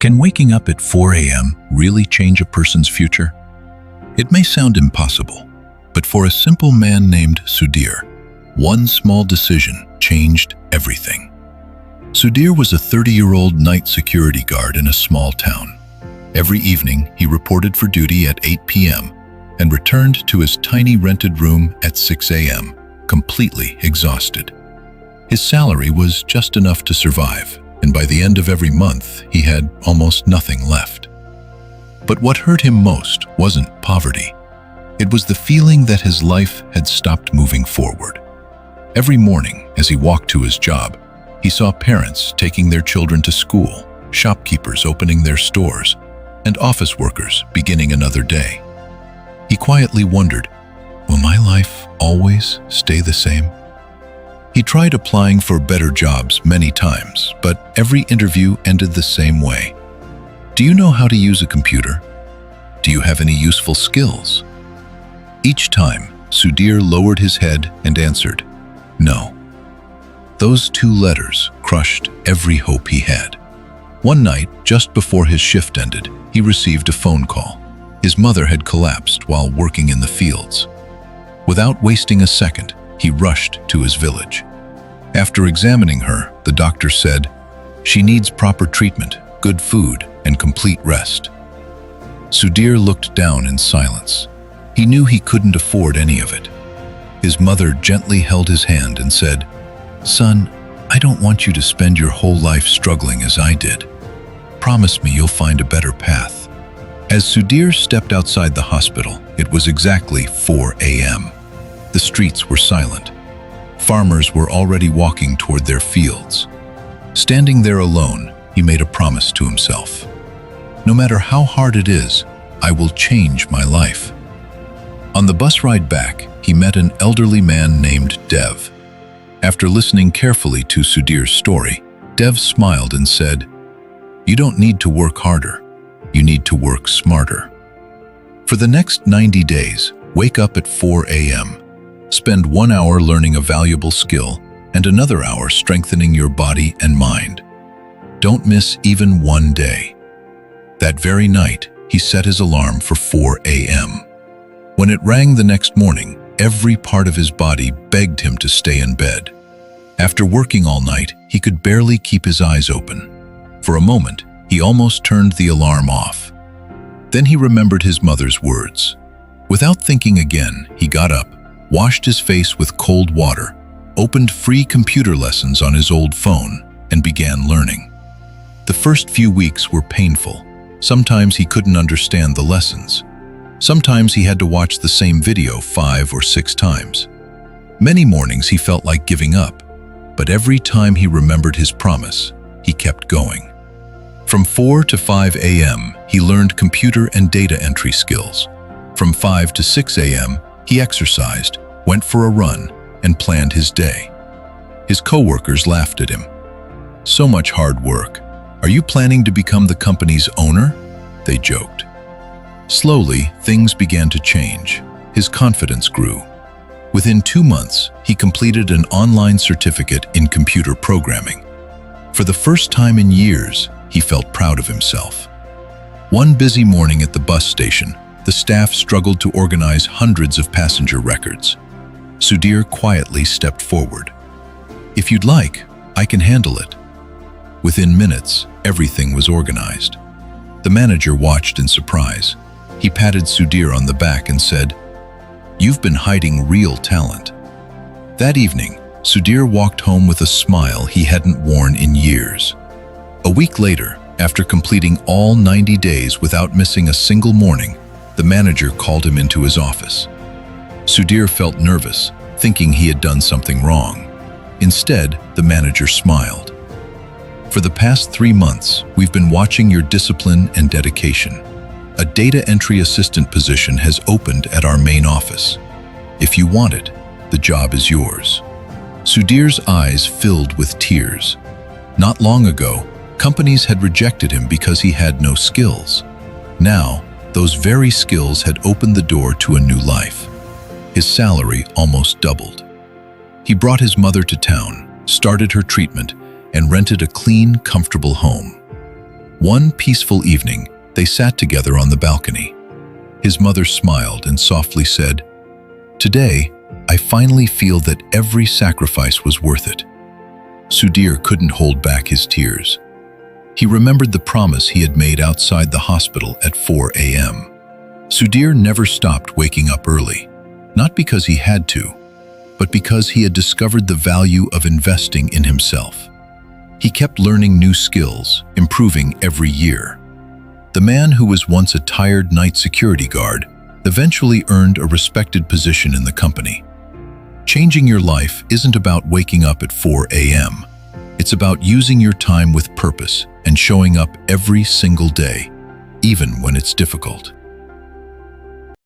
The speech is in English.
Can waking up at 4 a.m. really change a person's future? It may sound impossible, but for a simple man named Sudhir, one small decision changed everything. Sudhir was a 30-year-old night security guard in a small town. Every evening, he reported for duty at 8 p.m. and returned to his tiny rented room at 6 a.m., completely exhausted. His salary was just enough to survive, and by the end of every month, he had almost nothing left. But what hurt him most wasn't poverty. It was the feeling that his life had stopped moving forward. Every morning, as he walked to his job, he saw parents taking their children to school, shopkeepers opening their stores, and office workers beginning another day. He quietly wondered, will my life always stay the same? He tried applying for better jobs many times, but every interview ended the same way. Do you know how to use a computer? Do you have any useful skills? Each time, Sudhir lowered his head and answered, no. Those two letters crushed every hope he had. One night, just before his shift ended, he received a phone call. His mother had collapsed while working in the fields. Without wasting a second, he rushed to his village. After examining her, the doctor said, she needs proper treatment, good food, and complete rest. Sudhir looked down in silence. He knew he couldn't afford any of it. His mother gently held his hand and said, son, I don't want you to spend your whole life struggling as I did. Promise me you'll find a better path. As Sudhir stepped outside the hospital, it was exactly 4 a.m. The streets were silent. Farmers were already walking toward their fields. Standing there alone, he made a promise to himself. No matter how hard it is, I will change my life. On the bus ride back, he met an elderly man named Dev. After listening carefully to Sudhir's story, Dev smiled and said, you don't need to work harder. You need to work smarter. For the next 90 days, wake up at 4 a.m. Spend 1 hour learning a valuable skill and another hour strengthening your body and mind. Don't miss even one day. That very night, he set his alarm for 4 a.m. When it rang the next morning, every part of his body begged him to stay in bed. After working all night, he could barely keep his eyes open. For a moment, he almost turned the alarm off. Then he remembered his mother's words. Without thinking again, he got up, washed his face with cold water, opened free computer lessons on his old phone, and began learning. The first few weeks were painful. Sometimes he couldn't understand the lessons. Sometimes he had to watch the same video 5 or 6 times. Many mornings he felt like giving up, but every time he remembered his promise, he kept going. From 4 to 5 a.m., he learned computer and data entry skills. From 5 to 6 a.m., he exercised, went for a run, and planned his day. His coworkers laughed at him. So much hard work. Are you planning to become the company's owner? They joked. Slowly, things began to change. His confidence grew. Within 2 months, he completed an online certificate in computer programming. For the first time in years, he felt proud of himself. One busy morning at the bus station, the staff struggled to organize hundreds of passenger records. Sudhir quietly stepped forward. If you'd like, I can handle it. Within minutes, everything was organized. The manager watched in surprise. He patted Sudhir on the back and said, you've been hiding real talent. That evening, Sudhir walked home with a smile he hadn't worn in years. A week later, after completing all 90 days without missing a single morning, the manager called him into his office. Sudhir felt nervous, thinking he had done something wrong. Instead, the manager smiled. For the past 3 months, we've been watching your discipline and dedication. A data entry assistant position has opened at our main office. If you want it, the job is yours. Sudhir's eyes filled with tears. Not long ago, companies had rejected him because he had no skills. Now, those very skills had opened the door to a new life. His salary almost doubled. He brought his mother to town, started her treatment, and rented a clean, comfortable home. One peaceful evening, they sat together on the balcony. His mother smiled and softly said, "Today, I finally feel that every sacrifice was worth it." Sudhir couldn't hold back his tears. He remembered the promise he had made outside the hospital at 4 a.m. Sudhir never stopped waking up early, not because he had to, but because he had discovered the value of investing in himself. He kept learning new skills, improving every year. The man who was once a tired night security guard eventually earned a respected position in the company. Changing your life isn't about waking up at 4 a.m. It's about using your time with purpose and showing up every single day, even when it's difficult.